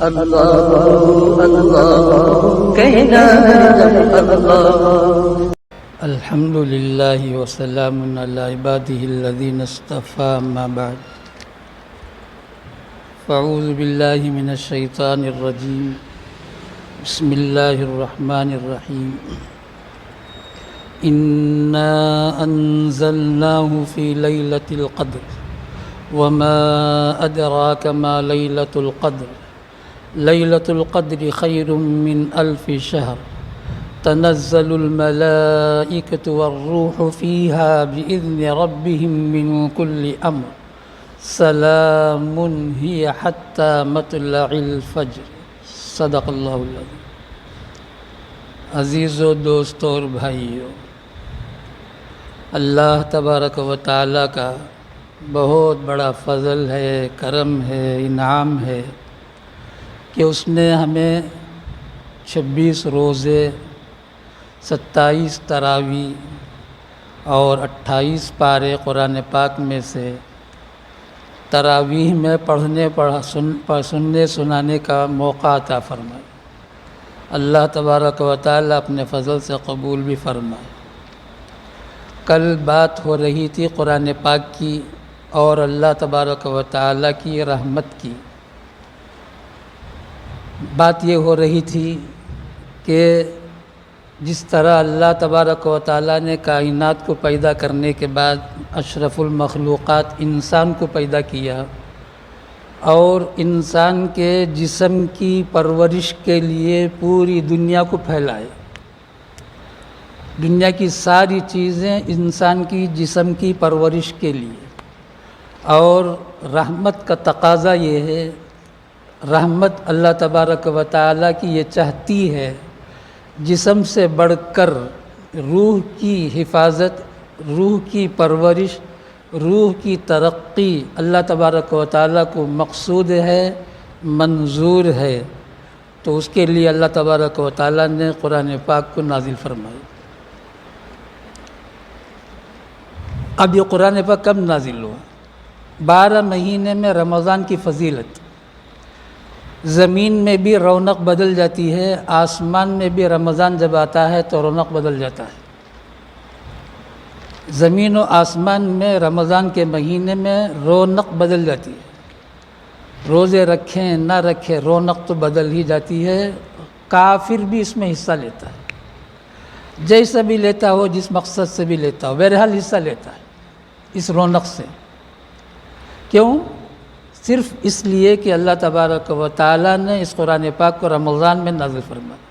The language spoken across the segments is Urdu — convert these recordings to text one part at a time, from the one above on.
اللہ اللہ کہنا اللہ۔ الحمد للہ وسلام علی عبادہ الذین اصطفیٰ، اما بعد فاعوذ باللہ من الشیطان الرجیم، بسم اللہ الرحمن الرحیم۔ انا انزلناہ فی لیلۃ القدر وما ادراک ما لیلۃ القدر لیلۃ القدر خیر من الف شہر تنزل الملائکۃ والروح فیہا بإذن ربہم من کل امر سلام ہی حتی مطلع الفجر۔ صدق اللہ العظیم۔ عزیزو، دوستو اور بھائیو، اللہ تبارک و تعالیٰ کا بہت بڑا فضل ہے، کرم ہے، انعام ہے کہ اس نے ہمیں 26 روزے، 27 تراویح اور 28 پارے قرآن پاک میں سے تراویح میں سننے سنانے کا موقع عطا فرمائے۔ اللہ تبارک و تعالیٰ اپنے فضل سے قبول بھی فرمائے۔ کل بات ہو رہی تھی قرآن پاک کی اور اللہ تبارک و تعالیٰ کی رحمت کی۔ بات یہ ہو رہی تھی کہ جس طرح اللہ تبارک و تعالیٰ نے کائنات کو پیدا کرنے کے بعد اشرف المخلوقات انسان کو پیدا کیا اور انسان کے جسم کی پرورش کے لیے پوری دنیا کو پھیلائے۔ دنیا کی ساری چیزیں انسان کی جسم کی پرورش کے لیے، اور رحمت کا تقاضا یہ ہے، رحمت اللہ تبارک و تعالیٰ کی یہ چاہتی ہے جسم سے بڑھ کر روح کی حفاظت، روح کی پرورش، روح کی ترقی اللہ تبارک و تعالیٰ کو مقصود ہے، منظور ہے۔ تو اس کے لیے اللہ تبارک و تعالیٰ نے قرآن پاک کو نازل فرمایا۔ اب یہ قرآن پاک کب نازل ہوا؟ 12 مہینے میں رمضان کی فضیلت۔ زمین میں بھی رونق بدل جاتی ہے، آسمان میں بھی رمضان جب آتا ہے تو رونق بدل جاتا ہے۔ زمین و آسمان میں رمضان کے مہینے میں رونق بدل جاتی ہے۔ روزے رکھیں نہ رکھیں رونق تو بدل ہی جاتی ہے۔ کافر بھی اس میں حصہ لیتا ہے، جیسا بھی لیتا ہو، جس مقصد سے بھی لیتا ہو، بہرحال حصہ لیتا ہے اس رونق سے۔ کیوں؟ صرف اس لیے کہ اللہ تبارک و تعالیٰ نے اس قرآن پاک کو رمضان میں نازل فرمایا۔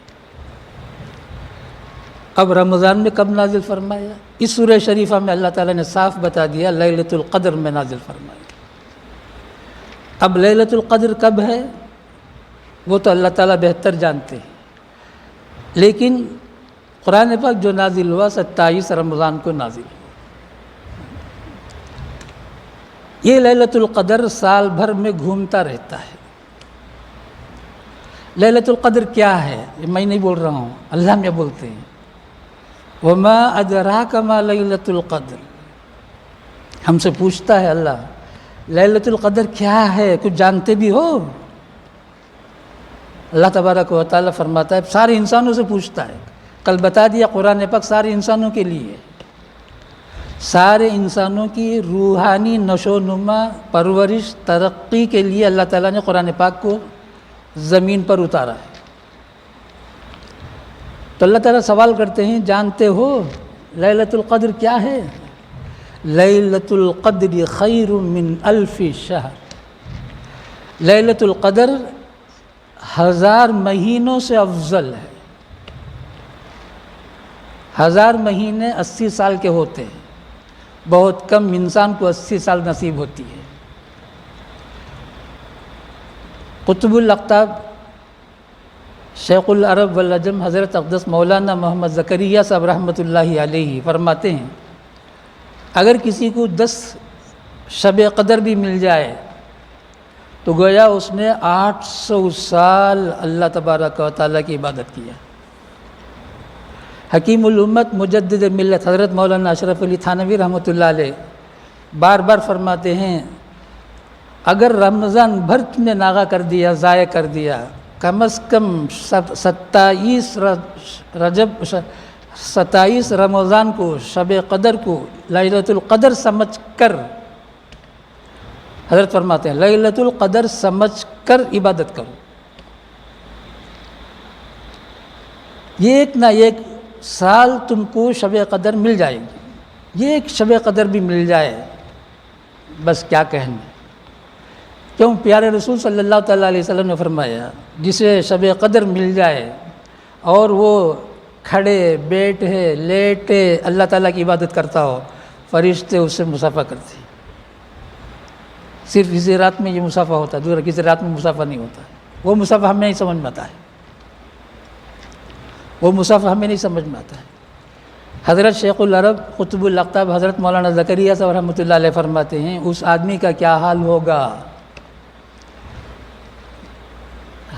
اب رمضان میں کب نازل فرمایا؟ اس سورہ شریفہ میں اللہ تعالیٰ نے صاف بتا دیا، لیلۃ القدر میں نازل فرمایا۔ اب لیلۃ القدر کب ہے وہ تو اللہ تعالیٰ بہتر جانتے ہیں، لیکن قرآن پاک جو نازل ہوا 27 رمضان کو نازل ہوا۔ یہ لیلۃ القدر سال بھر میں گھومتا رہتا ہے۔ لیلۃ القدر کیا ہے؟ یہ میں نہیں بول رہا ہوں، اللہ میں بولتے ہیں۔ وما ادراک ما لیلۃ القدر، ہم سے پوچھتا ہے اللہ، لیلۃ القدر کیا ہے؟ کچھ جانتے بھی ہو؟ اللہ تبارک و تعالیٰ فرماتا ہے، سارے انسانوں سے پوچھتا ہے۔ کل بتا دیا قرآن پاک سارے انسانوں کے لیے، سارے انسانوں کی روحانی نشو و نما، پرورش، ترقی کے لیے اللہ تعالیٰ نے قرآن پاک کو زمین پر اتارا ہے۔ تو اللہ تعالیٰ سوال کرتے ہیں، جانتے ہو لیلۃ القدر کیا ہے؟ لیلۃ القدر خیر من الف شہر۔ لیلۃ القدر 1000 مہینوں سے افضل ہے۔ 1000 مہینے 80 سال کے ہوتے ہیں، بہت کم انسان کو 80 سال نصیب ہوتی ہے۔ قطب الاقطاب شیخ العرب والعجم حضرت اقدس مولانا محمد زکریا صاحب رحمۃ اللہ علیہ فرماتے ہیں، اگر کسی کو 10 شب قدر بھی مل جائے تو گویا اس نے 800 سال اللہ تبارک و تعالیٰ کی عبادت کیا۔ حکیم الامت مجدد ملت حضرت مولانا اشرف علی تھانوی رحمۃ اللہ علیہ بار بار فرماتے ہیں، اگر رمضان بھر تم نے ناغہ کر دیا، ضائع کر دیا، کم از کم 27 رمضان کو، شب قدر کو لیلۃ القدر سمجھ کر، حضرت فرماتے ہیں لیلۃ القدر سمجھ کر عبادت کرو، یہ ایک نہ ایک سال تم کو شب قدر مل جائے گی، یہ ایک شب قدر بھی مل جائے بس کیا کہنے۔ کیوں؟ پیارے رسول صلی اللہ تعالیٰ علیہ وسلم نے فرمایا جسے شب قدر مل جائے اور وہ کھڑے بیٹھے لیٹے اللہ تعالیٰ کی عبادت کرتا ہو، فرشتے اس سے مصافحہ کرتے ہیں۔ صرف اسی رات میں یہ مصافحہ ہوتا ہے، دوسرا کسی رات میں مصافحہ نہیں ہوتا، وہ مصافحہ ہمیں نہیں سمجھ میں آتا ہے، وہ مصافحہ ہمیں نہیں سمجھ میں آتا ہے۔ حضرت شیخ العرب قطب الاقطاب حضرت مولانا زکریا صاحب رحمۃ اللہ علیہ فرماتے ہیں اس آدمی کا کیا حال ہوگا۔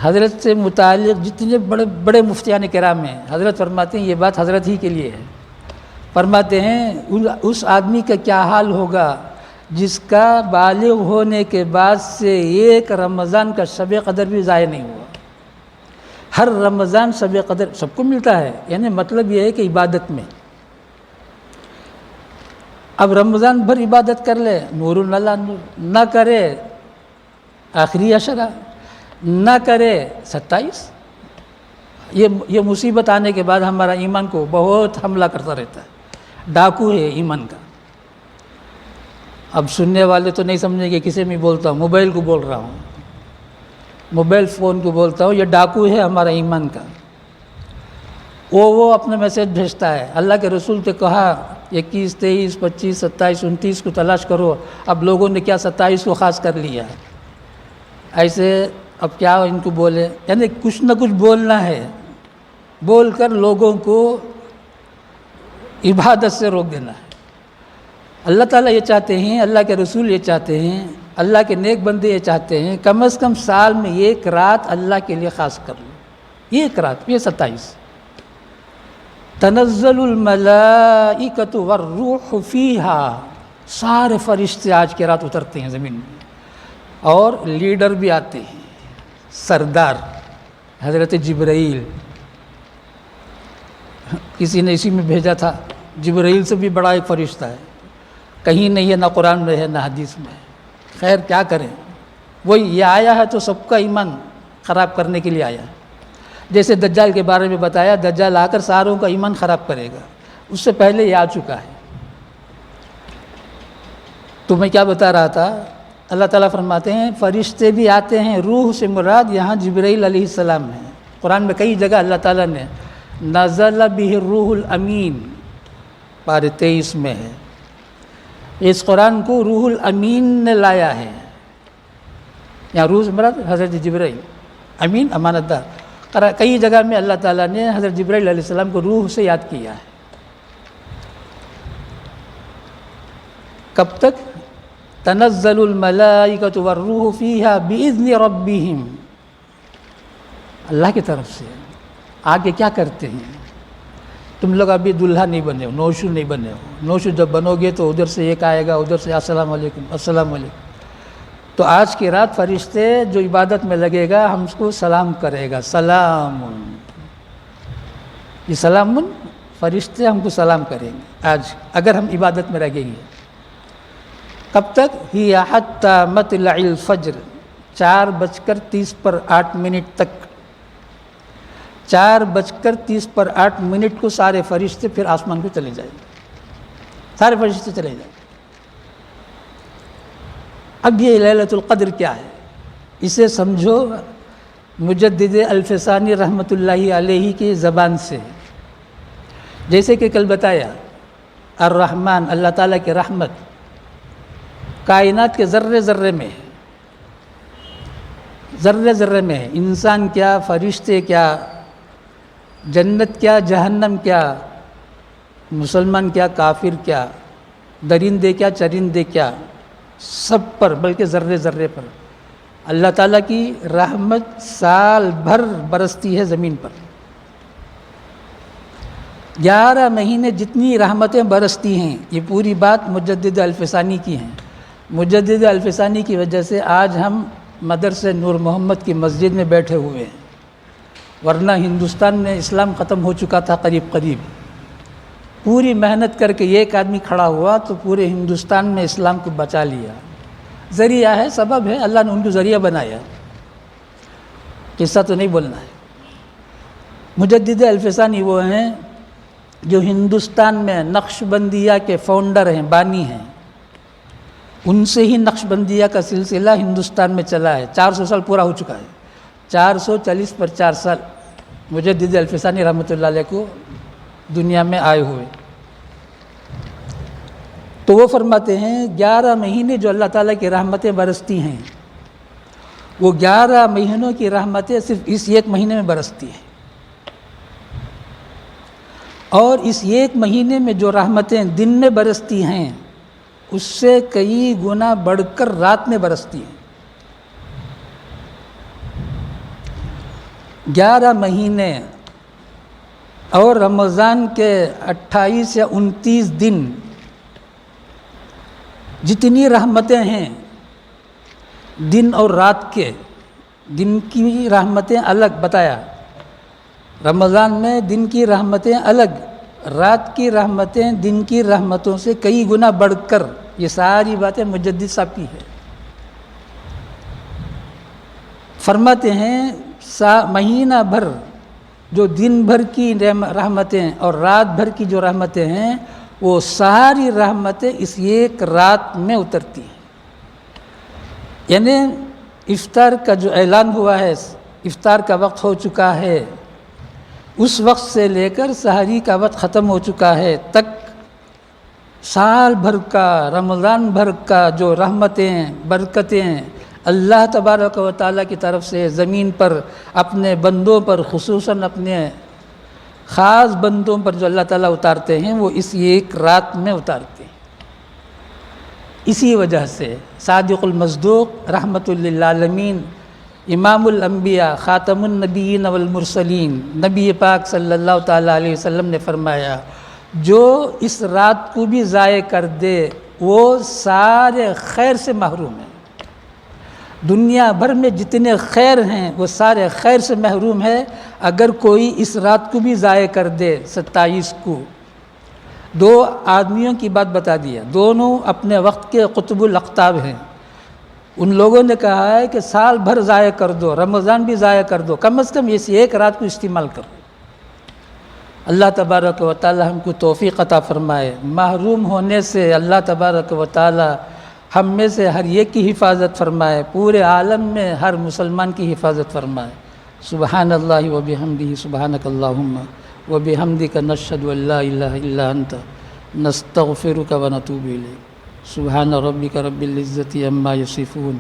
حضرت سے متعلق جتنے بڑے بڑے مفتیان کرام ہیں، حضرت فرماتے ہیں یہ بات حضرت ہی کے لیے ہے، فرماتے ہیں اس آدمی کا کیا حال ہوگا جس کا بالغ ہونے کے بعد سے ایک رمضان کا شب قدر بھی ضائع نہیں ہوا۔ ہر رمضان شب قدر سب کو ملتا ہے، یعنی مطلب یہ ہے کہ عبادت میں اب رمضان بھر عبادت کر لے، نور اللہ نور، نہ کرے آخری عشرہ، نہ کرے 27، یہ مصیبت آنے کے بعد ہمارا ایمان کو بہت حملہ کرتا رہتا ہے، ڈاکو ہے ایمان کا۔ اب سننے والے تو نہیں سمجھیں گے کسے میں بولتا ہوں، موبائل کو بول رہا ہوں، موبائل فون کو بولتا ہوں، یہ ڈاکو ہے ہمارا ایمان کا۔ وہ اپنا میسیج بھیجتا ہے، اللہ کے رسول نے کہا 21، 23، 25، 27، 29 کو تلاش کرو، اب لوگوں نے کیا 27 کو خاص کر لیا ہے۔ ایسے اب کیا ان کو بولے، یعنی کچھ نہ کچھ بولنا ہے، بول کر لوگوں کو عبادت سے روک دینا ہے۔ اللہ تعالیٰ یہ چاہتے ہیں، اللہ کے رسول یہ چاہتے ہیں، اللہ کے نیک بندے یہ چاہتے ہیں کم از کم سال میں ایک رات اللہ کے لیے خاص کر لو، ایک رات، یہ 27۔ تنزل الملائکۃ والروح فیہا، سارے فرشتے آج کی رات اترتے ہیں زمین میں، اور لیڈر بھی آتے ہیں، سردار حضرت جبرائیل، کسی نے اسی میں بھیجا تھا، جبرائیل سے بھی بڑا ایک فرشتہ ہے، کہیں نہیں ہے، نہ قرآن میں ہے نہ حدیث میں ہے۔ خیر کیا کریں، وہی یہ آیا ہے تو سب کا ایمان خراب کرنے کے لیے آیا ہے۔ جیسے دجال کے بارے میں بتایا، دجال آ کر ساروں کا ایمان خراب کرے گا، اس سے پہلے یہ آ چکا ہے۔ تو میں کیا بتا رہا تھا، اللہ تعالیٰ فرماتے ہیں فرشتے بھی آتے ہیں، روح سے مراد یہاں جبرائیل علیہ السلام ہے۔ قرآن میں کئی جگہ اللہ تعالیٰ نے نزل بہ الروح الامین پارے 23 میں ہے، اس قرآن کو روح الامین نے لایا ہے، یہاں روح سے مراد حضرت جبرائیل، امین امانت دار۔ کئی جگہ میں اللہ تعالیٰ نے حضرت جبرائیل علیہ السلام کو روح سے یاد کیا ہے۔ کب تک؟ تنزل الملائکۃ والروح فیہا بإذن ربہم، اللہ کی طرف سے۔ آگے کیا کرتے ہیں؟ تم لوگ ابھی دلہا نہیں بنے ہو، نوشو نہیں بنے ہو، نوشو جب بنو گے تو ادھر سے ایک آئے گا، ادھر سے السلام علیکم السلام علیکم۔ تو آج کی رات فرشتے جو عبادت میں لگے گا ہم اس کو سلام کرے گا، سلام، یہ سلام، فرشتے ہم کو سلام کریں گے آج اگر ہم عبادت میں لگیں گے۔ کب تک؟ ہی حتی مطلع الفجر، 4:30 تک، 4:30 کو سارے فرشتے پھر آسمان کو چلے جائیں گے، سارے فرشتے چلے جائیں گے۔ اب یہ لیلۃ القدر کیا ہے، اسے سمجھو مجدد الفسانی رحمۃ اللہ علیہ کی زبان سے۔ جیسے کہ کل بتایا، الرحمن اللہ تعالیٰ کی رحمت کائنات کے ذرے ذرے میں ہے، ذرے ذرے میں ہے، انسان کیا، فرشتے کیا، جنت کیا، جہنم کیا، مسلمان کیا، کافر کیا، درندے کیا، چرندے کیا، سب پر، بلکہ ذرے ذرے پر اللہ تعالیٰ کی رحمت سال بھر برستی ہے زمین پر۔ 11 مہینے جتنی رحمتیں برستی ہیں، یہ پوری بات مجدد الفسانی کی ہیں، مجدد الفسانی کی وجہ سے آج ہم مدرسہ نور محمد کی مسجد میں بیٹھے ہوئے ہیں، ورنہ ہندوستان میں اسلام ختم ہو چکا تھا قریب قریب۔ پوری محنت کر کے ایک آدمی کھڑا ہوا تو پورے ہندوستان میں اسلام کو بچا لیا۔ ذریعہ ہے، سبب ہے، اللہ نے ان کو ذریعہ بنایا، قصہ تو نہیں بولنا ہے۔ مجدد الفسانی وہ ہیں جو ہندوستان میں نقش بندیہ کے فاؤنڈر ہیں، بانی ہیں۔ ان سے ہی نقش بندیہ کا سلسلہ ہندوستان میں چلا ہے۔ 400 سال پورا ہو چکا ہے، 440 پر 4 سال مجدد الفسانی رحمۃ اللہ علیہ کو دنیا میں آئے ہوئے۔ تو وہ فرماتے ہیں 11 مہینے جو اللہ تعالیٰ کی رحمتیں برستی ہیں، وہ 11 مہینوں کی رحمتیں صرف اس ایک مہینے میں برستی ہیں، اور اس ایک مہینے میں جو رحمتیں دن میں برستی ہیں اس سے کئی گنا بڑھ کر رات میں برستی ہیں۔ 11 مہینے اور رمضان کے 28 یا 29 دن جتنی رحمتیں ہیں دن اور رات کے، دن کی رحمتیں الگ بتایا، رمضان میں دن کی رحمتیں الگ، رات کی رحمتیں دن کی رحمتوں سے کئی گنا بڑھ کر، یہ ساری باتیں مجدد صاحب کی ہے۔ فرماتے ہیں مہینہ بھر جو دن بھر کی رحمتیں اور رات بھر کی جو رحمتیں ہیں وہ ساری رحمتیں اس ایک رات میں اترتی ہیں۔ یعنی افطار کا جو اعلان ہوا ہے، افطار کا وقت ہو چکا ہے، اس وقت سے لے کر سحری کا وقت ختم ہو چکا ہے تک سال بھر کا، رمضان بھر کا جو رحمتیں برکتیں اللہ تبارک و تعالیٰ کی طرف سے زمین پر اپنے بندوں پر، خصوصاً اپنے خاص بندوں پر جو اللہ تعالیٰ اتارتے ہیں وہ اس ایک رات میں اتارتے ہیں۔ اسی وجہ سے صادق المصدوق رحمۃ للعالمین، امام الانبیاء، خاتم النبیین والمرسلین، نبی پاک صلی اللہ تعالیٰ علیہ وسلم نے فرمایا جو اس رات کو بھی ضائع کر دے وہ سارے خیر سے محروم ہے۔ دنیا بھر میں جتنے خیر ہیں وہ سارے خیر سے محروم ہے اگر کوئی اس رات کو بھی ضائع کر دے۔ 27 کو 2 آدمیوں کی بات بتا دیا، دونوں اپنے وقت کے قطب الاقطاب ہیں۔ ان لوگوں نے کہا ہے کہ سال بھر ضائع کر دو، رمضان بھی ضائع کر دو، کم از کم اس ایک رات کو استعمال کرو۔ اللہ تبارک و تعالی ہم کو توفیق عطا فرمائے، محروم ہونے سے اللہ تبارک و تعالی ہم میں سے ہر ایک کی حفاظت فرمائے، پورے عالم میں ہر مسلمان کی حفاظت فرمائے۔ سبحان اللہ و بحمدہ، سبحانک اللہم و بحمدک، نشہد ان لا الہ الا انت، نستغفرک و نتوب الیک۔ سبحان ربک رب العزۃ عما یصفون۔